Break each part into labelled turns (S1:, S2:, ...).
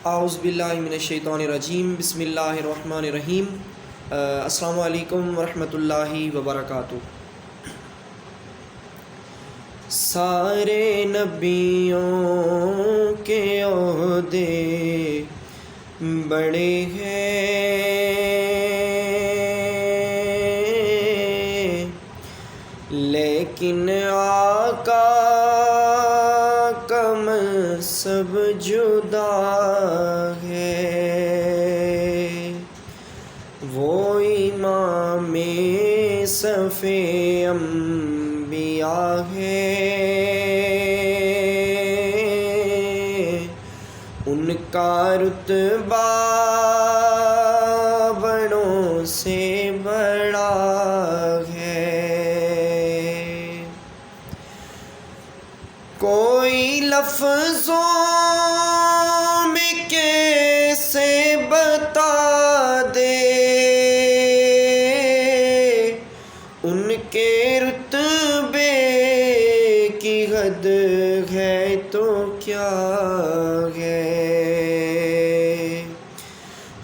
S1: اعوذ باللہ من الشیطان الرجیم، بسم اللہ الرحمن الرحیم۔ السلام علیکم ورحمۃ اللہ وبرکاتہ۔ سارے نبیوں کے عہدے بڑے ہیں، لیکن آقا کا منصب جدا ہے۔ وہ امام صف انبیاء ہے، ان کا رتبہ بڑوں سے بڑا ہے۔ کوئی لفظوں میں کیسے بتا دے، ان کے رتبے کی حد ہے تو کیا ہے۔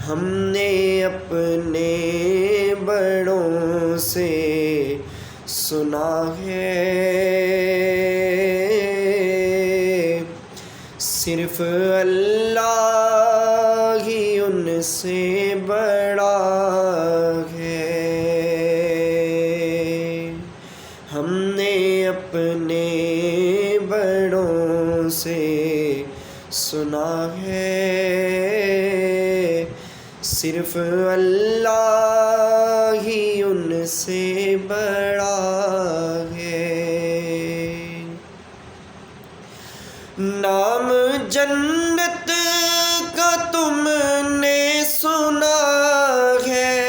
S1: ہم نے اپنے بڑوں سے سنا ہے، صرف اللہ ہی ان سے بڑا ہے۔ ہم نے اپنے بڑوں سے سنا ہے، صرف اللہ ہی ان سے بڑا ہے۔ نام جنت کا تم نے سنا ہے،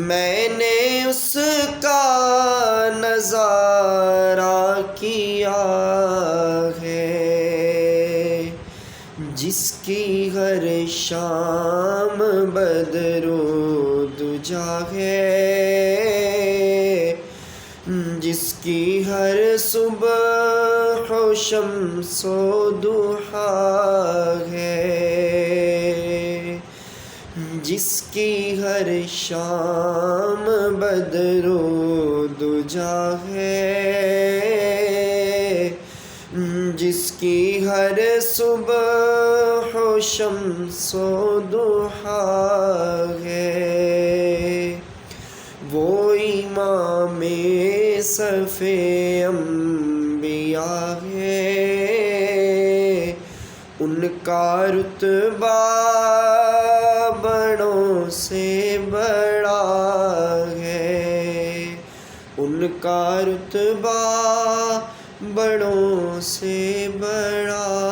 S1: میں نے اس کا نظارہ کیا ہے۔ جس کی ہر شام بدر و دجا ہے، جس کی ہر صبح و شمس و ضحیٰ ہے، جس کی ہر شام بدر و دجا ہے، جس کی ہر صبح و شمس و ضحیٰ ہے، وہ امام صف انبیاء ہے، ان کا رتبہ بڑوں سے بڑا ہے، ان کا رتبہ بڑوں سے بڑا